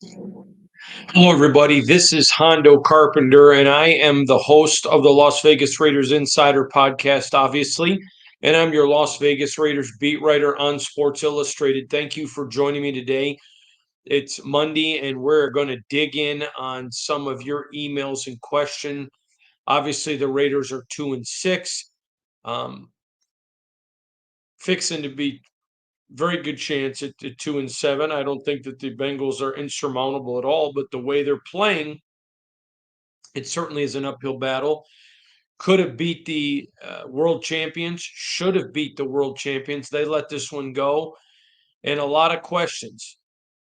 Hello, everybody. This is Hondo Carpenter, and I am the host of the Las Vegas Raiders Insider podcast, obviously. And I'm your Las Vegas Raiders beat writer on Sports Illustrated. Thank you for joining me today. It's Monday, and we're going to dig in on some of your emails and question. Obviously, the Raiders are 2-6, fixing to be very good chance at 2-7. I don't think that the Bengals are insurmountable at all, but the way they're playing, it certainly is an uphill battle. Could have beat the world champions, should have beat the world champions. They let this one go. And a lot of questions.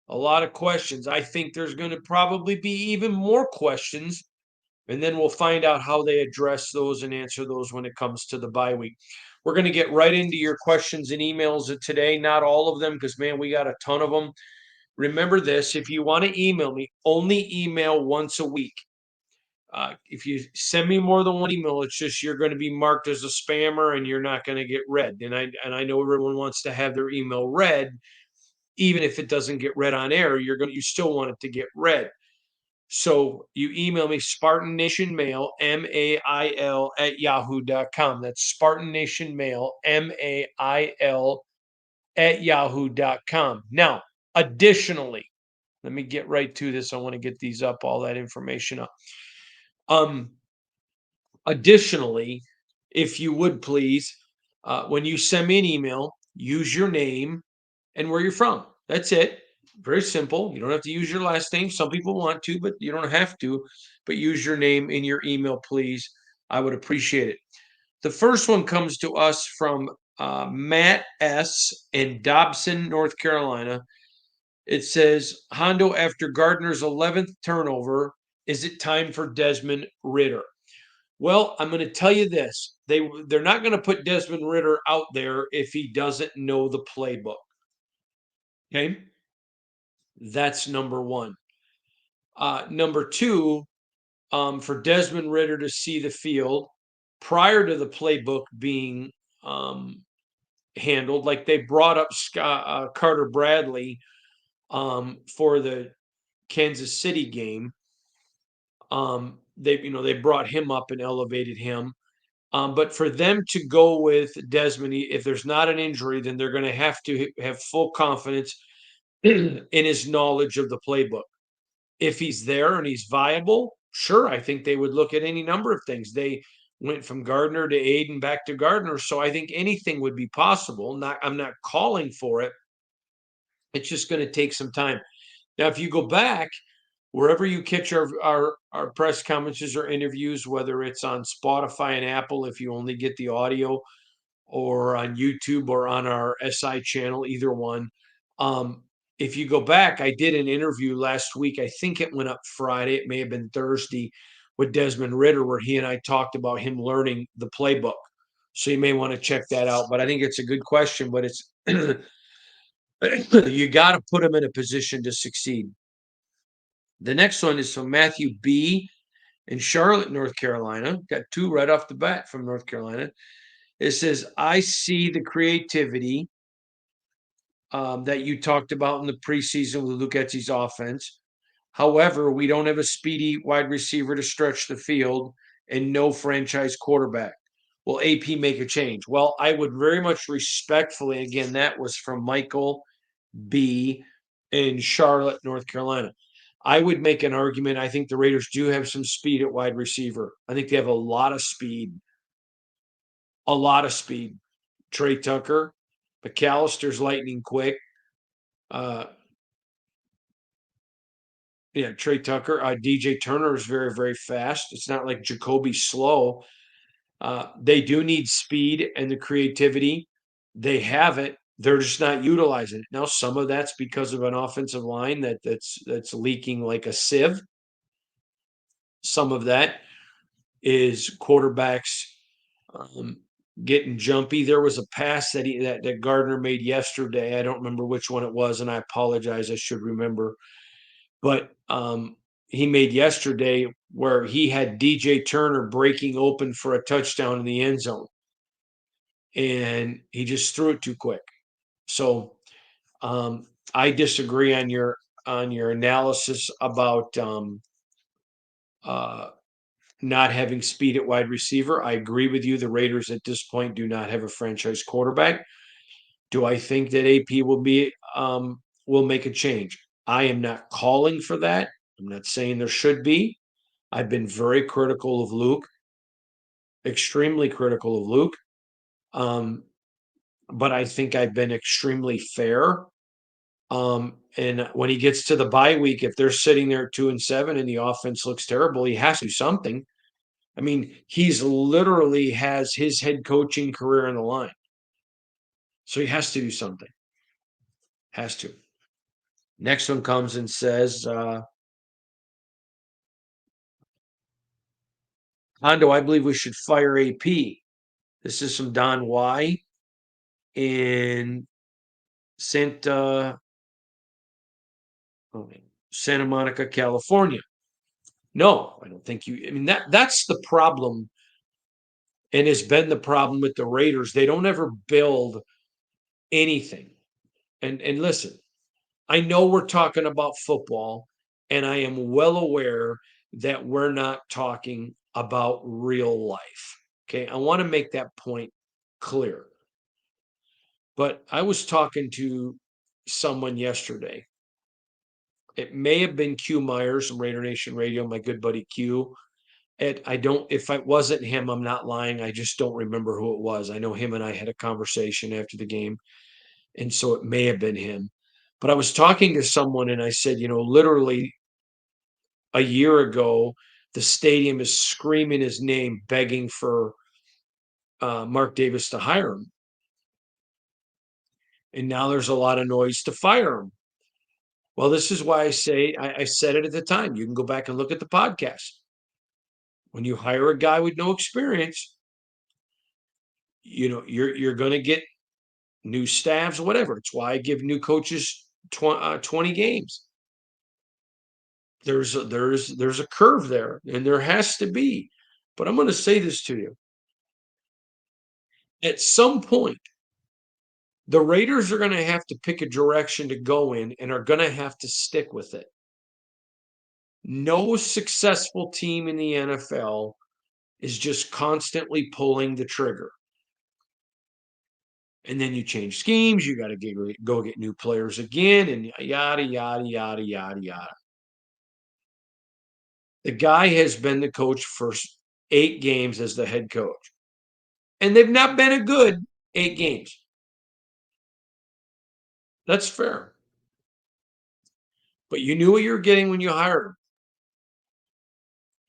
A lot of questions. I think there's going to probably be even more questions. And then we'll find out how they address those and answer those when it comes to the bye week. We're going to get right into your questions and emails today. Not all of them, because, man, we got a ton of them. Remember this, if you want to email me, only email once a week. If you send me more than one email, it's just you're going to be marked as a spammer and you're not going to get read. And I know everyone wants to have their email read, even if it doesn't get read on air. You still want it to get read. So you email me Spartan Nation Mail, MAIL at yahoo.com. That's Spartan Nation Mail, MAIL at yahoo.com. Now, additionally, let me get right to this. I want to get these up, all that information up. Additionally, if you would please, when you send me an email, use your name and where you're from. That's it. Very simple. You don't have to use your last name. Some people want to, but you don't have to. But use your name in your email, please. I would appreciate it. The first one comes to us from Matt S. in Dobson, North Carolina. It says, Hondo, after Gardner's 11th turnover, is it time for Desmond Ritter? Well, I'm going to tell you this. They're not going to put Desmond Ritter out there if he doesn't know the playbook. Okay? That's number one. Number two, for Desmond Ritter to see the field prior to the playbook being handled, like they brought up Carter Bradley for the Kansas City game. They brought him up and elevated him. But for them to go with Desmond, if there's not an injury, then they're going to have to have full confidence in his knowledge of the playbook. If he's there and he's viable, sure, I think they would look at any number of things. They went from Gardner to Aiden back to Gardner, so I think anything would be possible. I'm not calling for it. It's just going to take some time. Now, if you go back wherever you catch our press conferences or interviews, whether it's on Spotify and Apple, if you only get the audio, or on YouTube or on our SI channel, either one. If you go back, I did an interview last week. I think it went up Friday. It may have been Thursday with Desmond Ritter, where he and I talked about him learning the playbook. So you may want to check that out. But I think it's a good question. But it's you got to put him in a position to succeed. The next one is from Matthew B. in Charlotte, North Carolina. Got two right off the bat from North Carolina. It says, I see the creativity that you talked about in the preseason with Lucchesi's offense. However, we don't have a speedy wide receiver to stretch the field and no franchise quarterback. Will AP make a change? Well, I would very much respectfully, again, that was from Michael B. in Charlotte, North Carolina. I would make an argument. I think the Raiders do have some speed at wide receiver. I think they have a lot of speed. A lot of speed. Trey Tucker, McAllister's lightning quick. Uh, Trey Tucker. DJ Turner is very, very fast. It's not like Jacoby's slow. They do need speed and the creativity. They have it. They're just not utilizing it. Now, some of that's because of an offensive line that's leaking like a sieve. Some of that is quarterbacks getting jumpy. There was a pass that Gardner made yesterday. I don't remember which one it was, and I apologize. I should remember. But he made yesterday where he had DJ Turner breaking open for a touchdown in the end zone. And he just threw it too quick. So I disagree on your on your analysis about uh, not having speed at wide receiver. I agree with you. The Raiders at this point do not have a franchise quarterback. Do I think that AP will make a change? I am not calling for that. I'm not saying there should be. I've been very critical of Luke, extremely critical of Luke. But I think I've been extremely fair. And when he gets to the bye week, if they're sitting there at 2-7 and the offense looks terrible, he has to do something. I mean, he's literally has his head coaching career on the line. So he has to do something. Has to. Next one comes and says, Hondo, I believe we should fire AP. This is from Don Y in Santa Santa Monica, California. No, I don't think you. I mean that's the problem, and has been the problem with the Raiders. They don't ever build anything. And listen, I know we're talking about football, and I am well aware that we're not talking about real life. Okay, I want to make that point clear. But I was talking to someone yesterday. It may have been Q Myers from Raider Nation Radio, my good buddy Q. I don't, if it wasn't him, I'm not lying. I just don't remember who it was. I know him and I had a conversation after the game. And so it may have been him. But I was talking to someone and I said, literally a year ago, the stadium is screaming his name, begging for Mark Davis to hire him. And now there's a lot of noise to fire him. Well, this is why I say, I said it at the time. You can go back and look at the podcast. When you hire a guy with no experience, you're going to get new staffs, whatever. It's why I give new coaches 20 games. There's a curve there, and there has to be. But I'm going to say this to you. At some point, the Raiders are going to have to pick a direction to go in and are going to have to stick with it. No successful team in the NFL is just constantly pulling the trigger. And then you change schemes, you got to go get new players again, and yada, yada, yada, yada, yada. The guy has been the coach for 8 games as the head coach. And they've not been a good 8 games. That's fair. But you knew what you were getting when you hired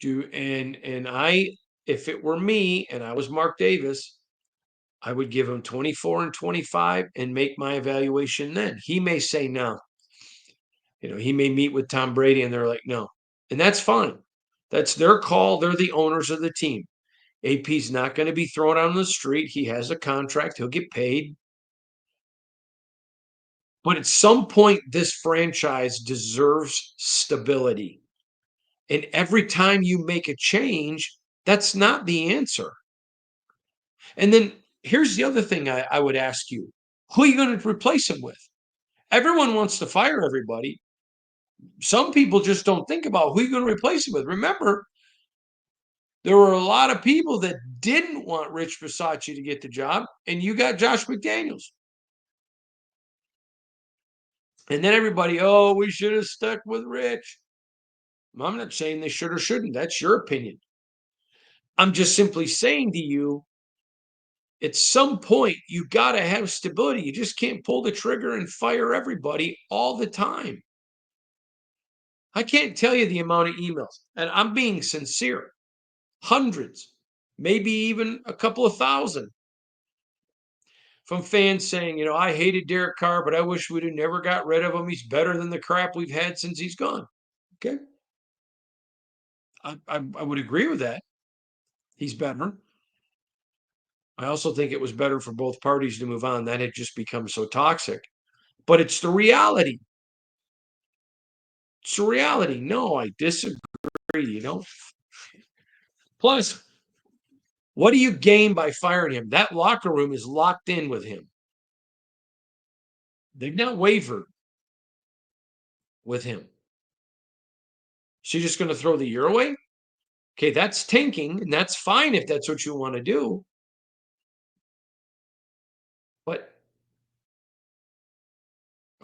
him. If it were me and I was Mark Davis, I would give him 24 and 25 and make my evaluation then. He may say no. He may meet with Tom Brady and they're like, no. And that's fine. That's their call. They're the owners of the team. AP's not going to be thrown out on the street. He has a contract. He'll get paid. But at some point, this franchise deserves stability. And every time you make a change, that's not the answer. And then here's the other thing I would ask you. Who are you going to replace him with? Everyone wants to fire everybody. Some people just don't think about who you're going to replace him with. Remember, there were a lot of people that didn't want Rich Bisaccia to get the job, and you got Josh McDaniels. And then everybody, we should have stuck with Rich. I'm not saying they should or shouldn't. That's your opinion. I'm just simply saying to you, at some point, you got to have stability. You just can't pull the trigger and fire everybody all the time. I can't tell you the amount of emails, and I'm being sincere. Hundreds, maybe even a couple of thousand from fans saying, I hated Derek Carr, but I wish we'd have never got rid of him. He's better than the crap we've had since he's gone. Okay. I would agree with that. He's better. I also think it was better for both parties to move on. That had just become so toxic. But it's the reality. It's the reality. No, I disagree, Plus, what do you gain by firing him? That locker room is locked in with him. They've not wavered. with him. So you're just going to throw the year away? Okay, that's tanking, and that's fine if that's what you want to do. But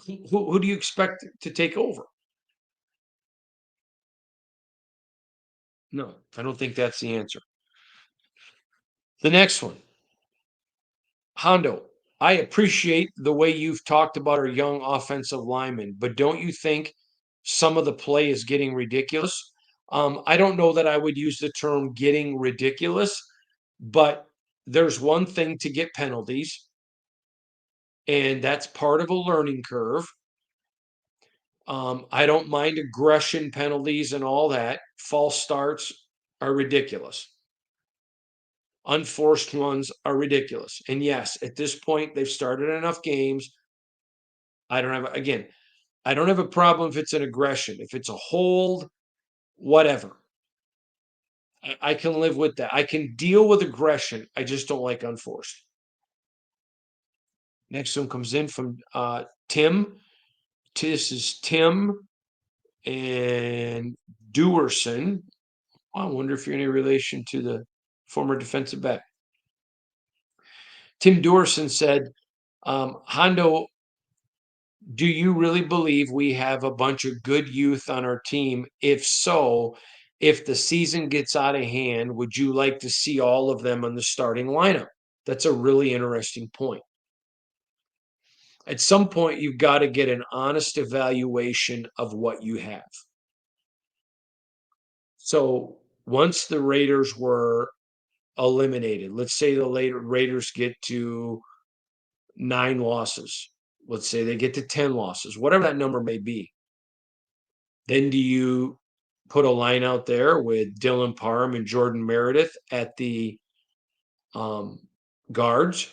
who do you expect to take over? No, I don't think that's the answer. The next one, Hondo. I appreciate the way you've talked about our young offensive linemen, but don't you think some of the play is getting ridiculous? I don't know that I would use the term getting ridiculous, but there's one thing to get penalties, and that's part of a learning curve. I don't mind aggression penalties and all that. False starts are ridiculous. Unforced ones are ridiculous. And yes, at this point, they've started enough games. I don't have a problem if it's an aggression. If it's a hold, whatever. I can live with that. I can deal with aggression. I just don't like unforced. Next one comes in from Tim. This is Tim and Dewerson. I wonder if you're any relation to the former defensive back. Tim Dewerson said, Hondo, do you really believe we have a bunch of good youth on our team? If so, if the season gets out of hand, would you like to see all of them on the starting lineup? That's a really interesting point. At some point, you've got to get an honest evaluation of what you have. So once the Raiders were eliminated, let's say the later Raiders get to 9 losses. Let's say they get to 10 losses, whatever that number may be. Then do you put a line out there with Dylan Parham and Jordan Meredith at the guards,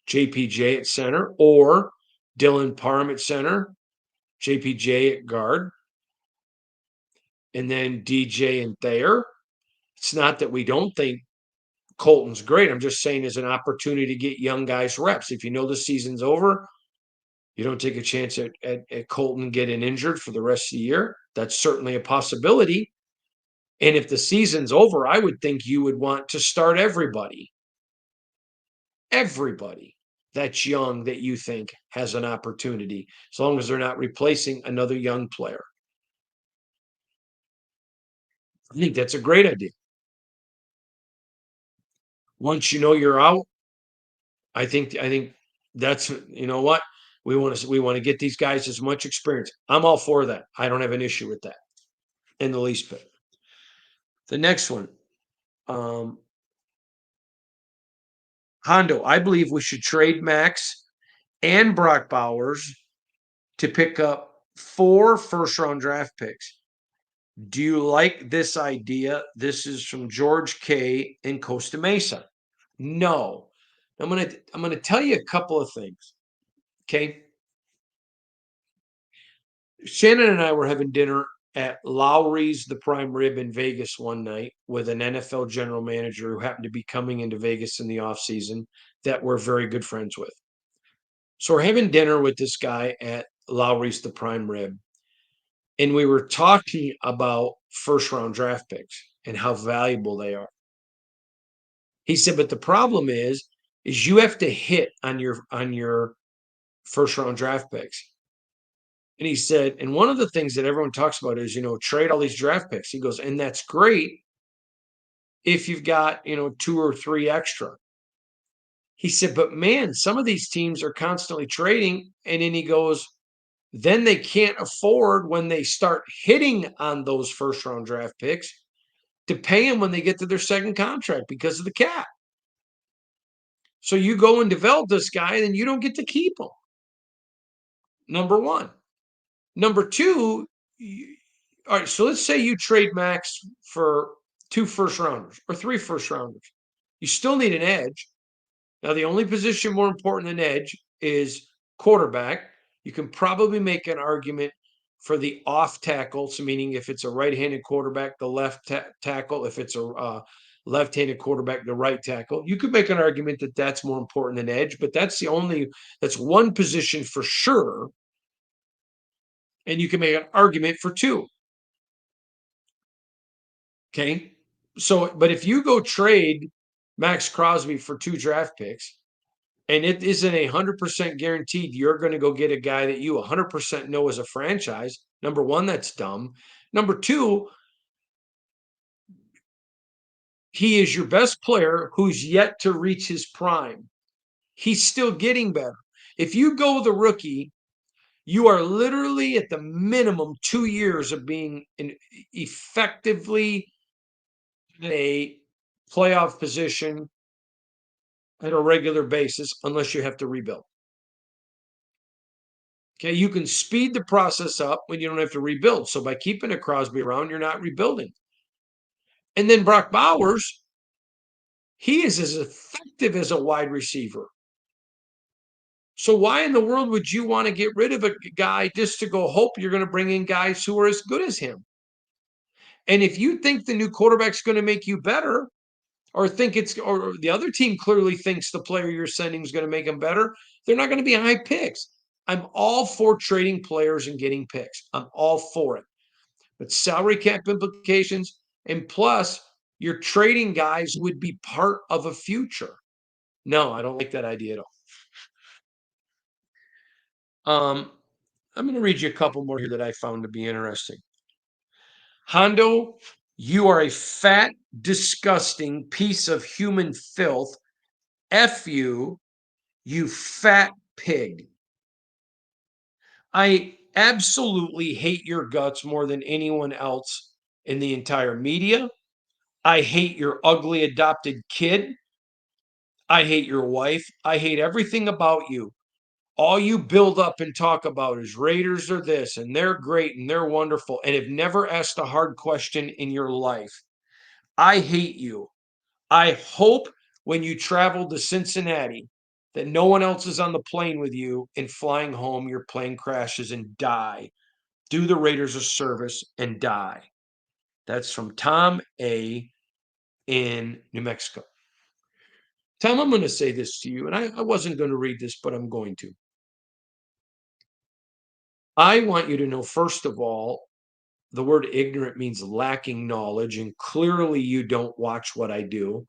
JPJ at center, or Dylan Parham at center, JPJ at guard, and then DJ and Thayer? It's not that we don't think Colton's great. I'm just saying as an opportunity to get young guys reps. If you know the season's over, you don't take a chance at Colton getting injured for the rest of the year. That's certainly a possibility. And if the season's over, I would think you would want to start everybody that's young that you think has an opportunity, as long as they're not replacing another young player. I think that's a great idea. Once you know you're out, I think that's, you know what? We want to get these guys as much experience. I'm all for that. I don't have an issue with that in the least bit. The next one, Hondo, I believe we should trade Max and Brock Bowers to pick up 4 first-round draft picks. Do you like this idea? This is from George K. in Costa Mesa. No. I'm gonna tell you a couple of things. Okay. Shannon and I were having dinner at Lowry's the Prime Rib in Vegas one night with an NFL general manager who happened to be coming into Vegas in the offseason that we're very good friends with. So we're having dinner with this guy at Lowry's the Prime Rib. And we were talking about first round draft picks and how valuable they are. He said, but the problem is you have to hit on your first round draft picks. And he said, and one of the things that everyone talks about is, trade all these draft picks. He goes, and that's great if you've got, 2 or 3 extra. He said, but man, some of these teams are constantly trading. And then he goes, then they can't afford when they start hitting on those first round draft picks to pay them when they get to their second contract because of the cap. So you go and develop this guy, and then you don't get to keep him. Number one. Number two, all right, so let's say you trade Max for 2 first rounders or 3 first rounders. You still need an edge. Now, the only position more important than edge is quarterback. You can probably make an argument for the off tackles, meaning if it's a right-handed quarterback, the left tackle. If it's a left-handed quarterback, the right tackle. You could make an argument that that's more important than edge, but that's one position for sure. and you can make an argument for two. Okay. So, but if you go trade Max Crosby for two draft picks, and it isn't 100% guaranteed you're going to go get a guy that you 100% know as a franchise, number one, that's dumb. Number two, he is your best player who's yet to reach his prime. He's still getting better. If you go the rookie, you are literally at the minimum 2 years of being effectively in a playoff position at a regular basis, unless you have to rebuild. Okay, you can speed the process up when you don't have to rebuild. So by keeping a Crosby around, you're not rebuilding. And then Brock Bowers, he is as effective as a wide receiver. So why in the world would you want to get rid of a guy just to go hope you're going to bring in guys who are as good as him? And if you think the new quarterback's going to make you better, or the other team clearly thinks the player you're sending is going to make them better, they're not going to be high picks. I'm all for trading players and getting picks. I'm all for it. But salary cap implications, and plus, you're trading guys who would be part of a future. No, I don't like that idea at all. I'm going to read you a couple more here that I found to be interesting. Hondo, you are a fat, disgusting piece of human filth. F you, you fat pig. I absolutely hate your guts more than anyone else in the entire media. I hate your ugly adopted kid. I hate your wife. I hate everything about you. All you build up and talk about is Raiders are this, and they're great, and they're wonderful, and have never asked a hard question in your life. I hate you. I hope when you travel to Cincinnati that no one else is on the plane with you and flying home, your plane crashes and die. Do the Raiders a service and die. That's from Tom A. in New Mexico. Tom, I'm going to say this to you, and I wasn't going to read this, but I'm going to. I want you to know, first of all, the word ignorant means lacking knowledge, and clearly you don't watch what I do.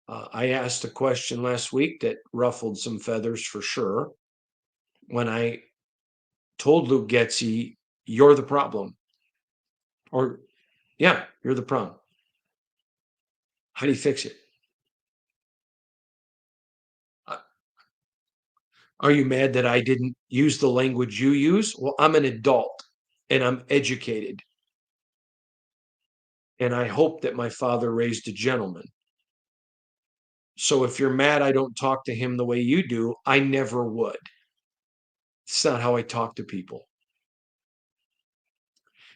I asked a question last week that ruffled some feathers for sure when I told Luke Getzey, you're the problem. Or, yeah, you're the problem. How do you fix it? Uh, Are you mad that I didn't use the language you use? Well, I'm an adult and I'm educated. And I hope that my father raised a gentleman. So if you're mad I don't talk to him the way you do, I never would. It's not how I talk to people.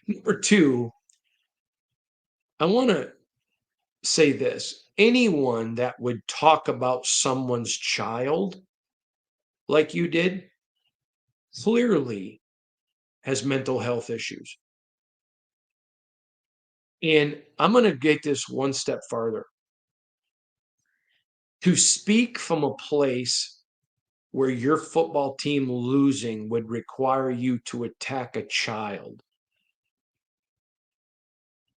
Number two, I want to say this. Anyone that would talk about someone's child like you did clearly has mental health issues. And I'm going to get this one step farther. To speak from a place where your football team losing would require you to attack a child.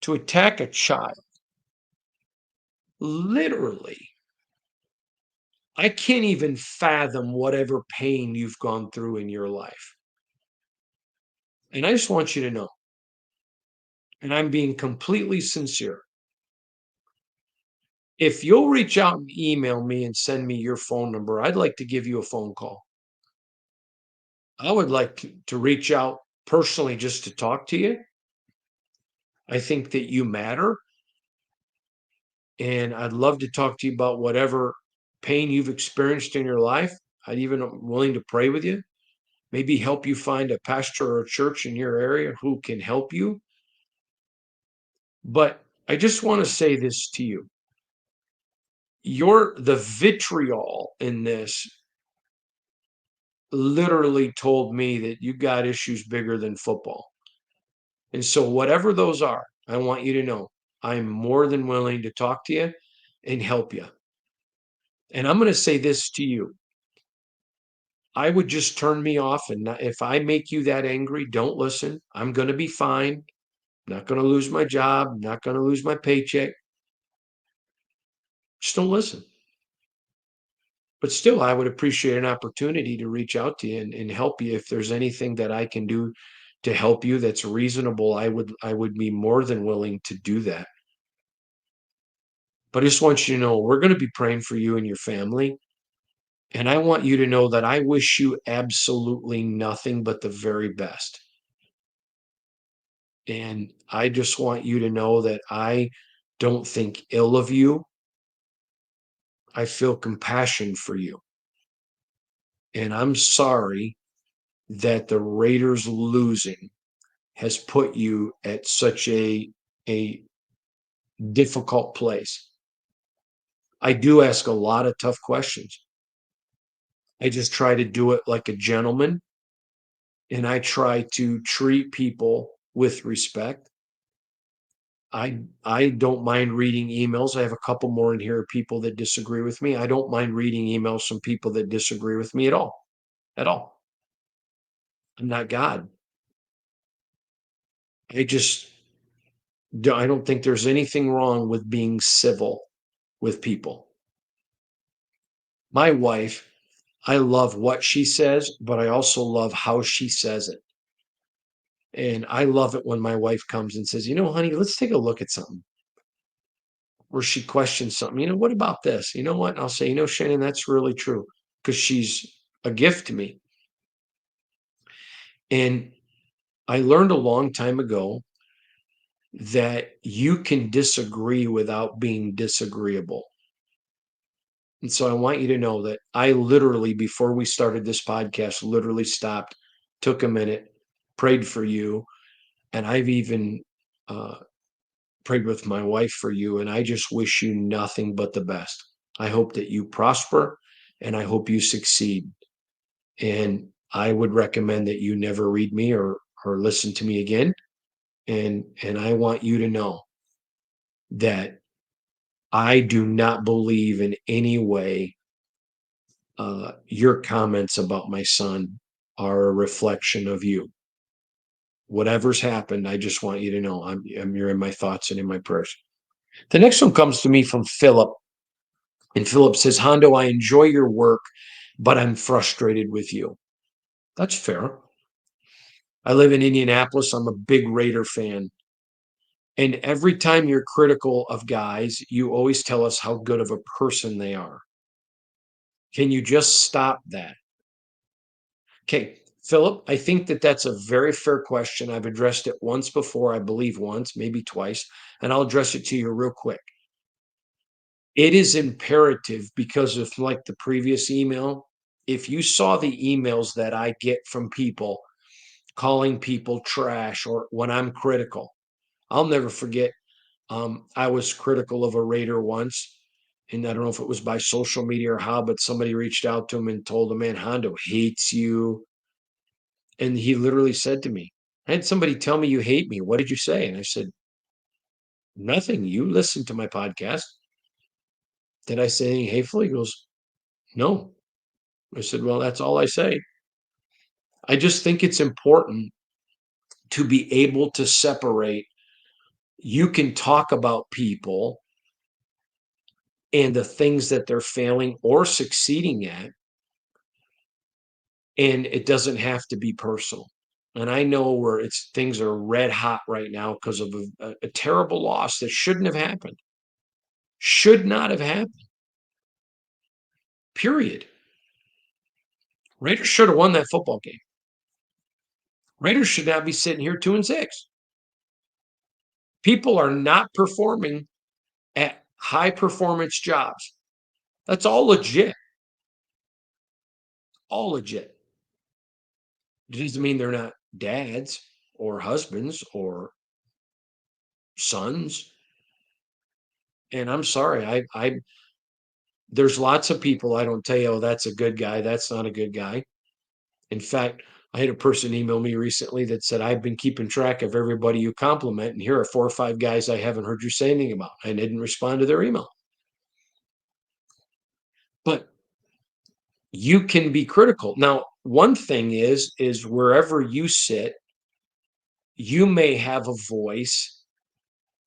To attack a child. Literally. I can't even fathom whatever pain you've gone through in your life. And I just want you to know, and I'm being completely sincere. If you'll reach out and email me and send me your phone number, I'd like to give you a phone call. I would like to reach out personally just to talk to you. I think that you matter. And I'd love to talk to you about whatever pain you've experienced in your life. I'd even willing to pray with you, maybe help you find a pastor or a church in your area who can help you. But I just want to say this to you. The vitriol in this literally told me that you got issues bigger than football. And so whatever those are, I want you to know I'm more than willing to talk to you and help you. And I'm going to say this to you. I would just turn me off, and if I make you that angry, don't listen. I'm gonna be fine. Not gonna lose my job, not gonna lose my paycheck. Just don't listen. But still, I would appreciate an opportunity to reach out to you and help you. If there's anything that I can do to help you that's reasonable, I would be more than willing to do that. But I just want you to know we're gonna be praying for you and your family, and I want you to know that I wish you absolutely nothing but the very best. And I just want you to know that I don't think ill of you. I feel compassion for you. And I'm sorry that the Raiders losing has put you at such a difficult place. I do ask a lot of tough questions. I just try to do it like a gentleman, and I try to treat people with respect. I don't mind reading emails. I have a couple more in here of people that disagree with me. I don't mind reading emails from people that disagree with me at all. At all. I'm not God. I just I don't think there's anything wrong with being civil with people. My wife, I love what she says, but I also love how she says it. And I love it when my wife comes and says, honey, let's take a look at something, where she questions something. What about this? You know what? And I'll say, Shannon, that's really true, because she's a gift to me. And I learned a long time ago that you can disagree without being disagreeable. And so I want you to know that I literally, before we started this podcast, literally stopped, took a minute, prayed for you. And I've even uh, prayed with my wife for you. And I just wish you nothing but the best. I hope that you prosper, and I hope you succeed. And I would recommend that you never read me or listen to me again. And I want you to know that I do not believe in any way your comments about my son are a reflection of you. Whatever's happened, I just want you to know you're in my thoughts and in my prayers. The next one comes to me from Philip, and Philip says, Hondo, I enjoy your work, but I'm frustrated with you. That's fair. I live in Indianapolis. I'm a big Raider fan. And every time you're critical of guys, you always tell us how good of a person they are. Can you just stop that? Okay, Philip, I think that that's a very fair question. I've addressed it once before, I believe once, maybe twice, and I'll address it to you real quick. It is imperative, because of like the previous email, if you saw the emails that I get from people calling people trash or when I'm critical, I'll never forget. I was critical of a Raider once, and I don't know if it was by social media or how, but somebody reached out to him and told him, man, Hondo hates you. And he literally said to me, I had somebody tell me, you hate me. What did you say? And I said, nothing. You listened to my podcast. Did I say anything hateful? He goes, no. I said, well, that's all I say. I just think it's important to be able to separate. You can talk about people and the things that they're failing or succeeding at, and it doesn't have to be personal. And I know where things are red hot right now because of a terrible loss that shouldn't have happened, should not have happened. Period. Raiders should have won that football game. Raiders should not be sitting here 2-6. People are not performing at high performance jobs. That's all legit. All legit. It doesn't mean they're not dads or husbands or sons. And I'm sorry, I there's lots of people I don't tell you, oh, that's a good guy. That's not a good guy. In fact, I had a person email me recently that said, I've been keeping track of everybody you compliment, and here are 4 or 5 guys I haven't heard you say anything about. I didn't respond to their email. But you can be critical. Now, one thing is wherever you sit, you may have a voice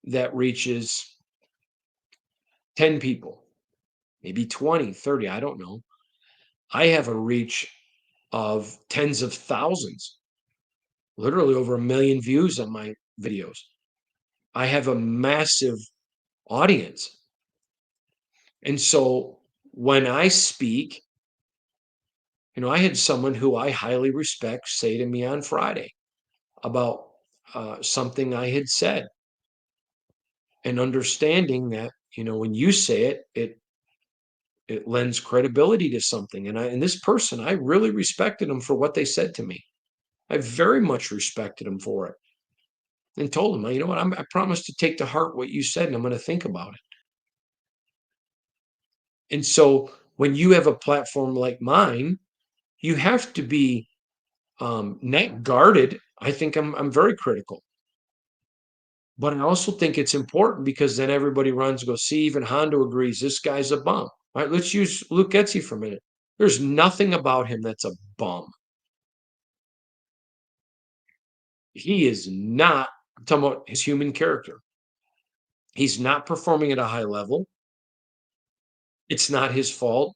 that reaches 10 people, maybe 20, 30, I don't know. I have a reach of tens of thousands, literally over 1,000,000 views on my videos. I have a massive audience. And so when I speak, I had someone who I highly respect say to me on Friday about something I had said, and understanding that, when you say it, it lends credibility to something. And this person, I really respected them for what they said to me. I very much respected them for it, and told them, you know what, I promise to take to heart what you said, and I'm going to think about it. And so when you have a platform like mine, you have to be not guarded. I think I'm very critical, but I also think it's important because then everybody runs and goes, see, even Hondo agrees this guy's a bum. All right, let's use Luke Getzey for a minute. There's nothing about him that's a bum. He is not. I'm talking about his human character. He's not performing at a high level. It's not his fault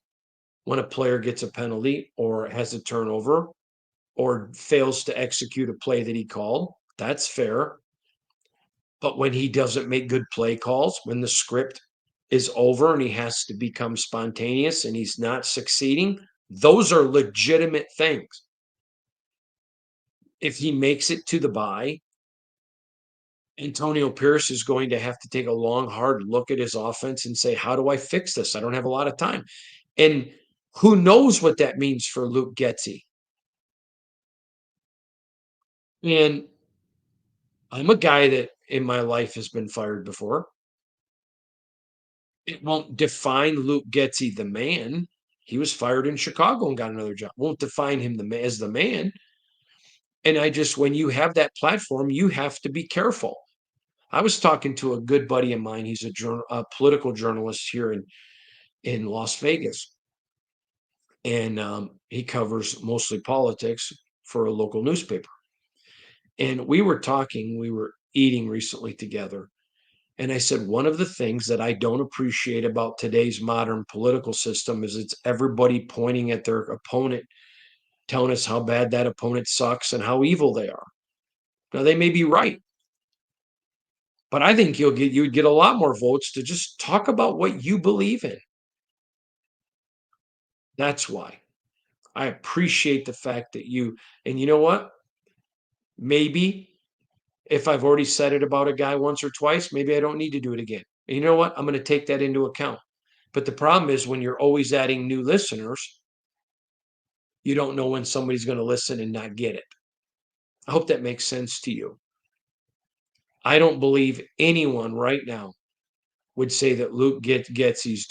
when a player gets a penalty or has a turnover or fails to execute a play that he called. That's fair. But when he doesn't make good play calls, when the script is over and he has to become spontaneous and he's not succeeding, those are legitimate things. If he makes it to the bye, Antonio Pierce is going to have to take a long, hard look at his offense and say, how do I fix this? I don't have a lot of time. And who knows what that means for Luke Getzey? And I'm a guy that in my life has been fired before. It won't define Luke Getzey, the man. He was fired in Chicago and got another job. Won't define him as the man. And when you have that platform, you have to be careful. I was talking to a good buddy of mine. He's a political journalist here in Las Vegas, and he covers mostly politics for a local newspaper. And we were eating recently together. And I said, one of the things that I don't appreciate about today's modern political system is it's everybody pointing at their opponent, telling us how bad that opponent sucks and how evil they are. Now, they may be right, but I think you'd get a lot more votes to just talk about what you believe in. That's why I appreciate the fact that and you know what? Maybe if I've already said it about a guy once or twice, maybe I don't need to do it again. And you know what? I'm going to take that into account. But the problem is when you're always adding new listeners, you don't know when somebody's going to listen and not get it. I hope that makes sense to you. I don't believe anyone right now would say that Luke Getzey's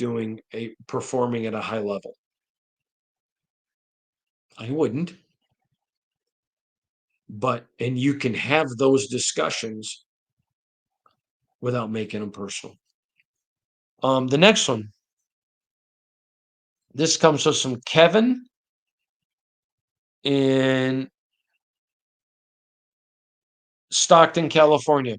performing at a high level. I wouldn't. And you can have those discussions without making them personal. The next one. This comes from some Kevin in Stockton, California.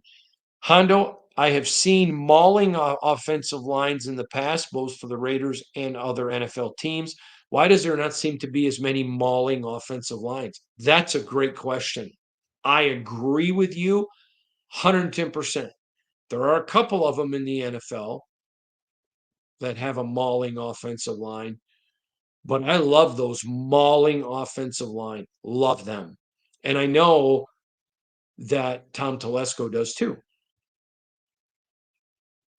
Hondo, I have seen mauling offensive lines in the past, both for the Raiders and other NFL teams. Why does there not seem to be as many mauling offensive lines? That's a great question. I agree with you 110%. There are a couple of them in the NFL that have a mauling offensive line, but I love those mauling offensive line. Love them. And I know that Tom Telesco does too.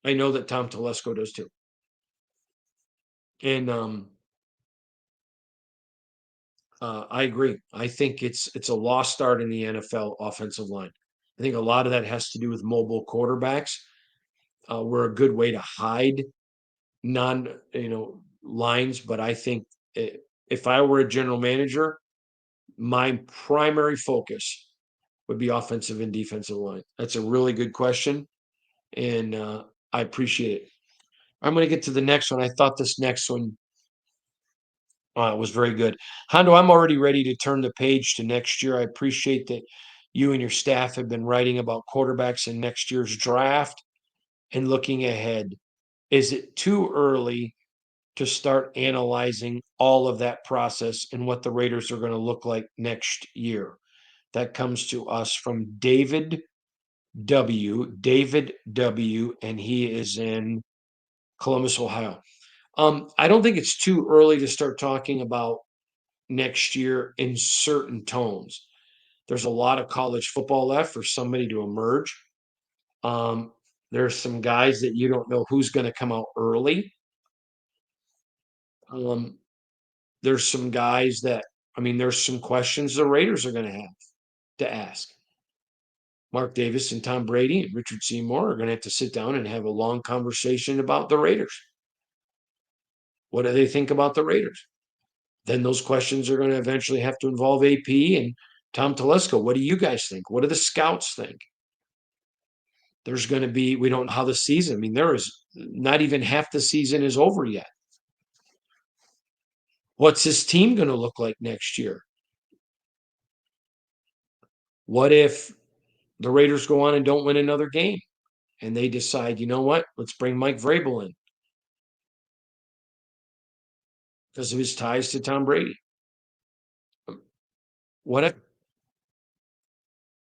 I know that Tom Telesco does too. And I agree. I think it's a lost art in the NFL offensive line. I think a lot of that has to do with mobile quarterbacks. We're a good way to hide lines, but I think if I were a general manager, my primary focus would be offensive and defensive line. That's a really good question, and I appreciate it. I'm going to get to the next one. I thought this next one It was very good. Hondo, I'm already ready to turn the page to next year. I appreciate that you and your staff have been writing about quarterbacks in next year's draft and looking ahead. Is it too early to start analyzing all of that process and what the Raiders are going to look like next year? That comes to us from David W. David W. And he is in Columbus, Ohio. I don't think it's too early to start talking about next year in certain tones. There's a lot of college football left for somebody to emerge. Um, there's some guys that you don't know who's going to come out early. Um, there's some guys that, I mean, there's some questions the Raiders are going to have to ask. Mark Davis and Tom Brady and Richard Seymour are going to have to sit down and have a long conversation about the Raiders. What do they think about the Raiders? Then those questions are going to eventually have to involve AP and Tom Telesco. What do you guys think? What do the scouts think? There's going to be, we don't know how the season, I mean, there is not even half the season is over yet. What's his team going to look like next year? What if the Raiders go on and don't win another game and they decide, you know what, let's bring Mike Vrabel in because of his ties to Tom Brady? What if,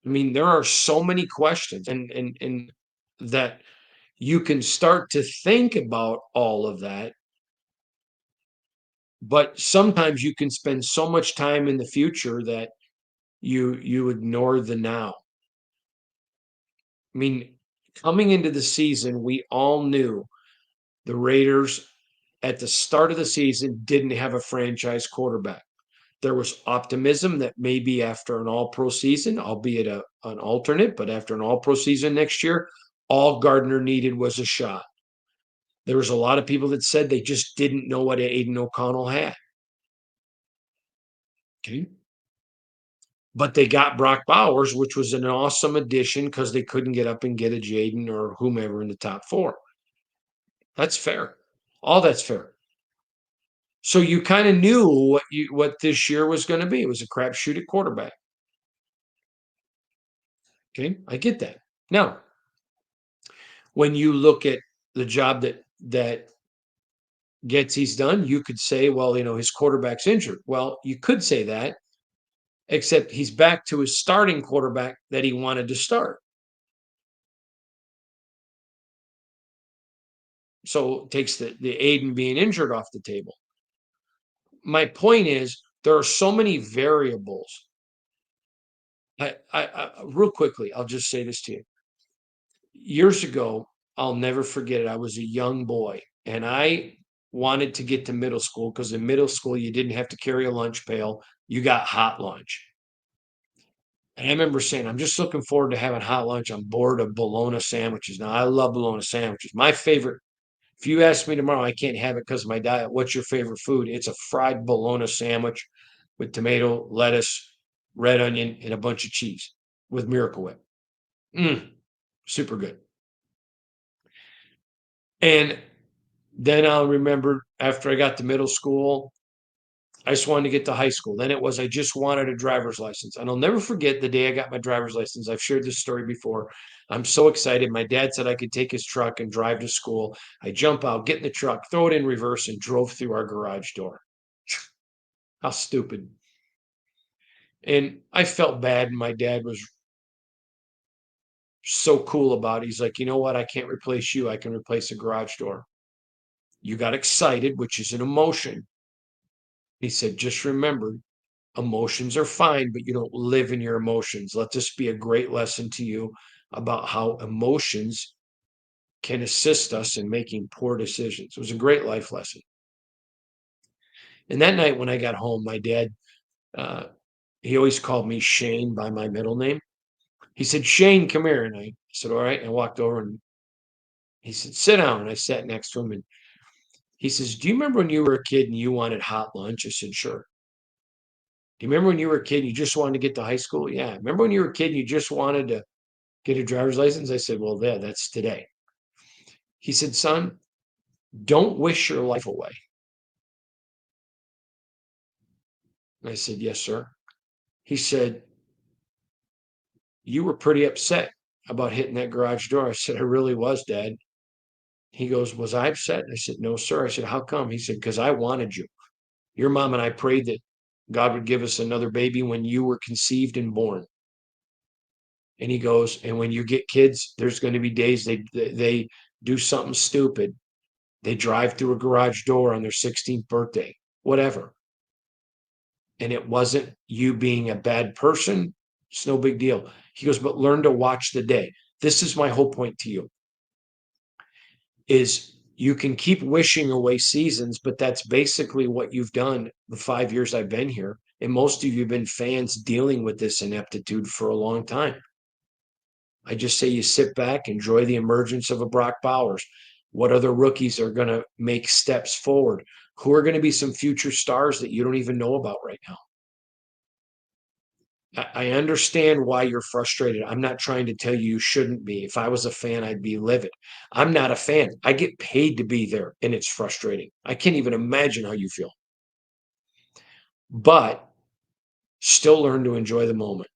I mean, there are so many questions and that you can start to think about all of that, but sometimes you can spend so much time in the future that you ignore the now. I mean, coming into the season, we all knew the Raiders at the start of the season didn't have a franchise quarterback. There was optimism that maybe after an all pro season, albeit an alternate, but after an all pro season next year, all Gardner needed was a shot. There was a lot of people that said they just didn't know what Aiden O'Connell had. Okay. But they got Brock Bowers, which was an awesome addition because they couldn't get up and get a Jaden or whomever in the top four. That's fair. All that's fair. So you kind of knew what this year was going to be. It was a crapshoot at quarterback. Okay, I get that. Now, when you look at the job that Getsy's done, you could say, well, you know, his quarterback's injured. Well, you could say that, except he's back to his starting quarterback that he wanted to start. So it takes the Aiden being injured off the table. My point is, there are so many variables. Real quickly, I'll just say this to you. Years ago, I'll never forget it. I was a young boy and I wanted to get to middle school because in middle school, you didn't have to carry a lunch pail. You got hot lunch. And I remember saying, I'm just looking forward to having hot lunch. I'm bored of bologna sandwiches. Now, I love bologna sandwiches. My favorite, if you ask me tomorrow, I can't have it because of my diet. What's your favorite food? It's a fried bologna sandwich with tomato, lettuce, red onion, and a bunch of cheese with Miracle Whip. Super good. And then I'll remember after I got to middle school, I just wanted to get to high school. Then it was I just wanted a driver's license. And I'll never forget the day I got my driver's license. I've shared this story before. I'm so excited. My dad said I could take his truck and drive to school. I jump out, get in the truck, throw it in reverse, and drove through our garage door. How stupid. And I felt bad. And my dad was so cool about it. He's like, you know what? I can't replace you. I can replace a garage door. You got excited, which is an emotion. He said, just remember, emotions are fine, but you don't live in your emotions. Let this be a great lesson to you about how emotions can assist us in making poor decisions. It was a great life lesson. And that night when I got home, my dad, uh, he always called me Shane by my middle name. He said, Shane, come here. And I said, all right. And I walked over and he said, sit down. And I sat next to him and he says, do you remember when you were a kid and you wanted hot lunch? I said, sure. Do you remember when you were a kid and you just wanted to get to high school? Yeah. Remember when you were a kid and you just wanted to get a driver's license? I said, well, yeah, that's today. He said, son, don't wish your life away. I said, "Yes, sir." He said, "You were pretty upset about hitting that garage door." I said, "I really was, Dad." He goes, "Was I upset?" I said, "No, sir." I said, "How come?" He said, "Because I wanted you. Your mom and I prayed that God would give us another baby when you were conceived and born." And he goes, "And when you get kids, there's going to be days they do something stupid. They drive through a garage door on their 16th birthday, whatever. And it wasn't you being a bad person. It's no big deal." He goes, "But learn to watch the day." This is my whole point to you is you can keep wishing away seasons, but that's basically what you've done the 5 years I've been here. And most of you have been fans dealing with this ineptitude for a long time. I just say you sit back, enjoy the emergence of a Brock Bowers. What other rookies are going to make steps forward? Who are going to be some future stars that you don't even know about right now? I understand why you're frustrated. I'm not trying to tell you you shouldn't be. If I was a fan, I'd be livid. I'm not a fan. I get paid to be there, and it's frustrating. I can't even imagine how you feel. But still learn to enjoy the moment.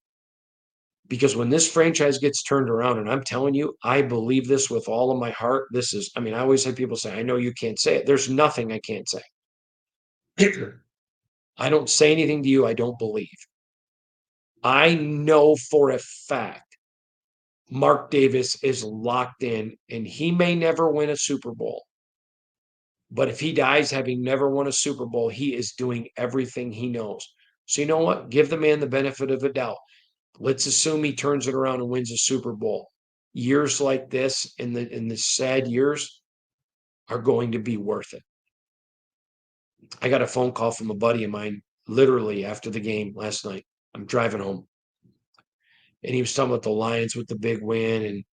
Because when this franchise gets turned around, and I'm telling you, I believe this with all of my heart. This is, I mean, I always have people say, I know you can't say it. There's nothing I can't say. I don't say anything to you I don't believe. I know for a fact Mark Davis is locked in, and he may never win a Super Bowl. But if he dies having never won a Super Bowl, he is doing everything he knows. So you know what? Give the man the benefit of the doubt. Let's assume he turns it around and wins a Super Bowl. Years like this, in the sad years, are going to be worth it. I got a phone call from a buddy of mine literally after the game last night. I'm driving home, and he was talking about the Lions with the big win, and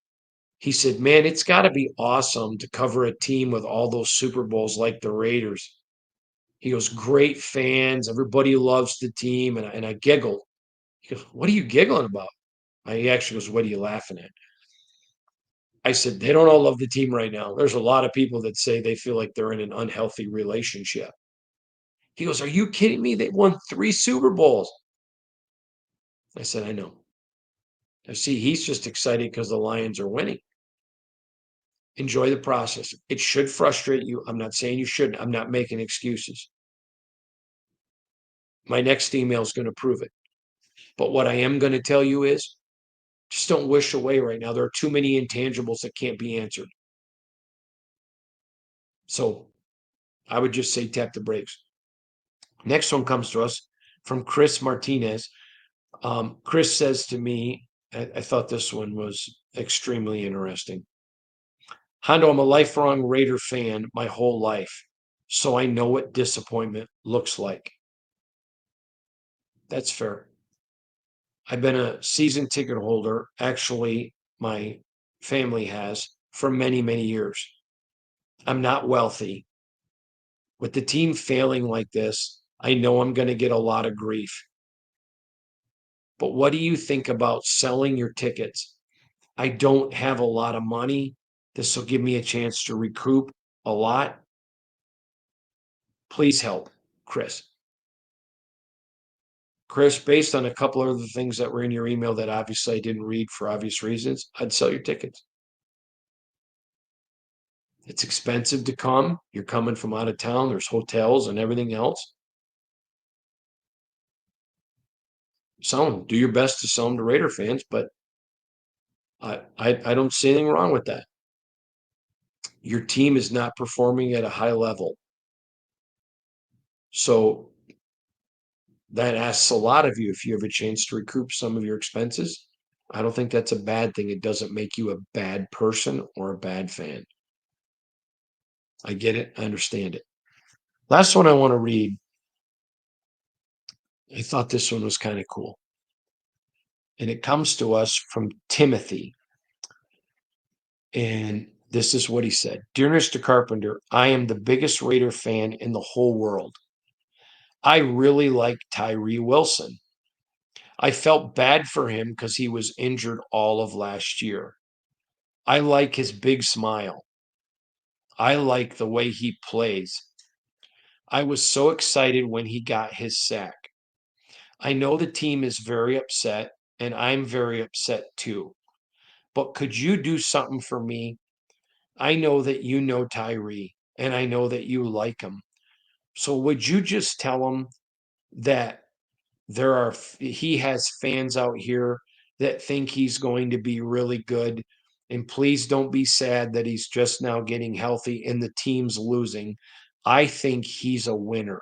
he said, "Man, it's got to be awesome to cover a team with all those Super Bowls like the Raiders." He goes, "Great fans, everybody loves the team," and I giggled. He goes, "What are you giggling about?" He actually goes, "What are you laughing at?" I said, "They don't all love the team right now. There's a lot of people that say they feel like they're in an unhealthy relationship." He goes, "Are you kidding me? They won 3 Super Bowls." I said, "I know." I see he's just excited because the Lions are winning. Enjoy the process. It should frustrate you. I'm not saying you shouldn't. I'm not making excuses. My next email is going to prove it. But what I am going to tell you is just don't wish away right now. There are too many intangibles that can't be answered. So I would just say tap the brakes. Next one comes to us from Chris Martinez. Chris says to me, I thought this one was extremely interesting. Hondo, I'm a lifelong Raider fan my whole life, so I know what disappointment looks like. That's fair. I've been a season ticket holder. Actually, my family has for many, many years. I'm not wealthy. With the team failing like this, I know I'm going to get a lot of grief. But what do you think about selling your tickets? I don't have a lot of money. This will give me a chance to recoup a lot. Please help, Chris. Chris, based on a couple of the things that were in your email that obviously I didn't read for obvious reasons, I'd sell your tickets. It's expensive to come. You're coming from out of town. There's hotels and everything else. Sell them. Do your best to sell them to Raider fans, but I don't see anything wrong with that. Your team is not performing at a high level. So that asks a lot of you if you have a chance to recoup some of your expenses. I don't think that's a bad thing. It doesn't make you a bad person or a bad fan. I get it. I understand it. Last one I want to read. I thought this one was kind of cool. And it comes to us from Timothy. And this is what he said. Dear Mr. Carpenter, I am the biggest Raider fan in the whole world. I really like Tyrie Wilson. I felt bad for him because he was injured all of last year. I like his big smile. I like the way he plays. I was so excited when he got his sack. I know the team is very upset, and I'm very upset too. But could you do something for me? I know that you know Tyrie, and I know that you like him. So would you just tell him that he has fans out here that think he's going to be really good, and please don't be sad that he's just now getting healthy and the team's losing. I think he's a winner.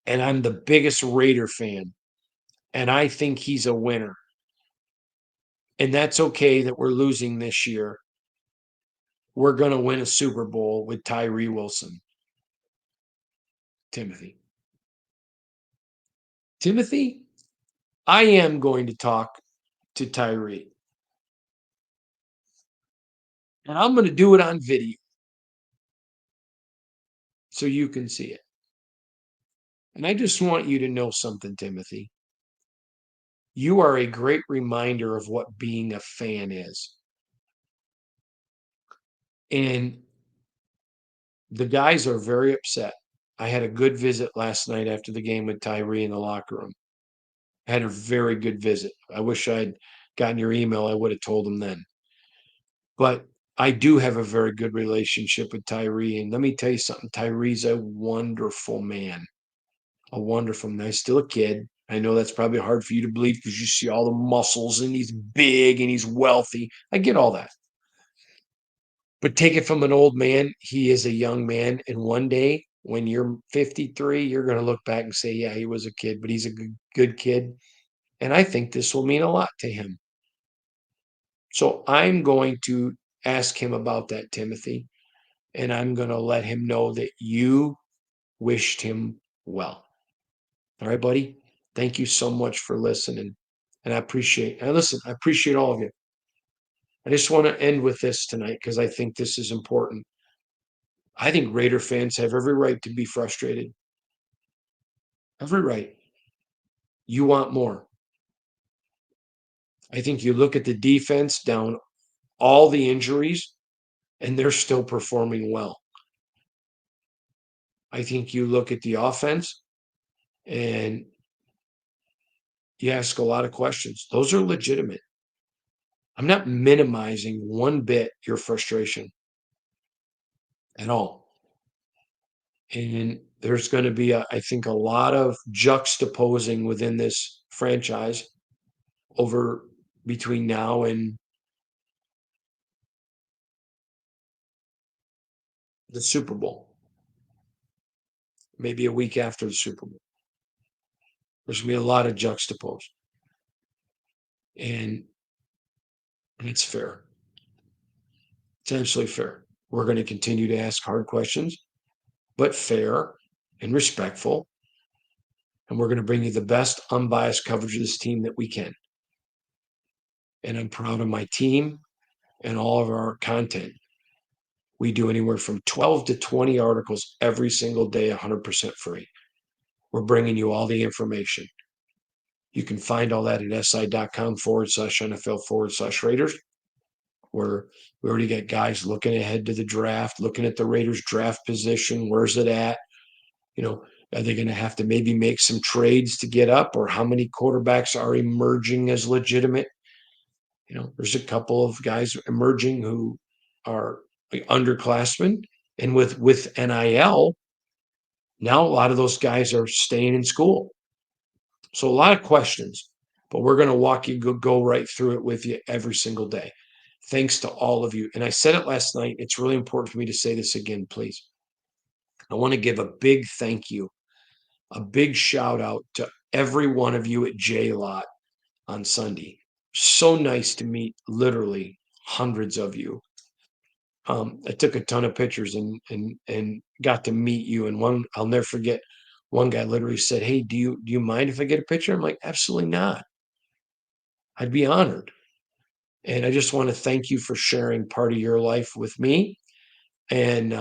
And I'm the biggest Raider fan, and I think he's a winner. And that's okay that we're losing this year. We're going to win a Super Bowl with Tyrie Wilson. Timothy. Timothy, I am going to talk to Tyrie, and I'm going to do it on video so you can see it. And I just want you to know something, Timothy. You are a great reminder of what being a fan is. And the guys are very upset. I had a good visit last night after the game with Tyrie in the locker room. I had a very good visit. I wish I'd gotten your email. I would have told them then. But I do have a very good relationship with Tyrie. And let me tell you something, Tyrie's a wonderful man. A wonderful man. He's still a kid. I know that's probably hard for you to believe because you see all the muscles and he's big and he's wealthy. I get all that. But take it from an old man, he is a young man. And one day when you're 53, you're going to look back and say, yeah, he was a kid, but he's a good kid. And I think this will mean a lot to him. So I'm going to ask him about that, Timothy, and I'm going to let him know that you wished him well. All right, buddy. Thank you so much for listening. And I appreciate all of you. I just want to end with this tonight because I think this is important. I think Raider fans have every right to be frustrated. Every right. You want more. I think you look at the defense down all the injuries, and they're still performing well. I think you look at the offense and you ask a lot of questions. Those are legitimate. I'm not minimizing one bit your frustration at all. And there's going to be, I think, a lot of juxtaposing within this franchise over between now and the Super Bowl, maybe a week after the Super Bowl. There's going to be a lot of juxtapose. And it's fair. It's absolutely fair. We're going to continue to ask hard questions, but fair and respectful. And we're going to bring you the best unbiased coverage of this team that we can. And I'm proud of my team and all of our content. We do anywhere from 12 to 20 articles every single day, 100% free. We're bringing you all the information. You can find all that at si.com/NFL/Raiders, where we already got guys looking ahead to the draft, looking at the Raiders draft position. Where's it at? Are they going to have to maybe make some trades to get up, or how many quarterbacks are emerging as legitimate? There's a couple of guys emerging who are underclassmen, and with NIL, now a lot of those guys are staying in school. So a lot of questions, but we're going to go right through it with you every single day. Thanks to all of you. And I said it last night. It's really important for me to say this again, please. I want to give a big thank you, a big shout out to every one of you at J Lot on Sunday. So nice to meet literally hundreds of you. I took a ton of pictures and got to meet you. And one I'll never forget. One guy literally said, "Hey, do you mind if I get a picture?" I'm like, "Absolutely not. I'd be honored." And I just want to thank you for sharing part of your life with me. And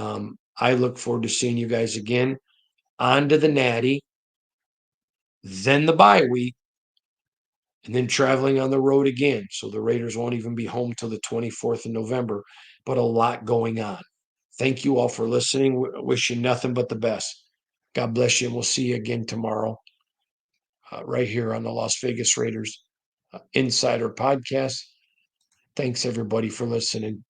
I look forward to seeing you guys again. On to the Natty, then the bye week, and then traveling on the road again. So the Raiders won't even be home till the 24th of November, but a lot going on. Thank you all for listening. Wish you nothing but the best. God bless you. And we'll see you again tomorrow, right here on the Las Vegas Raiders Insider Podcast. Thanks, everybody, for listening.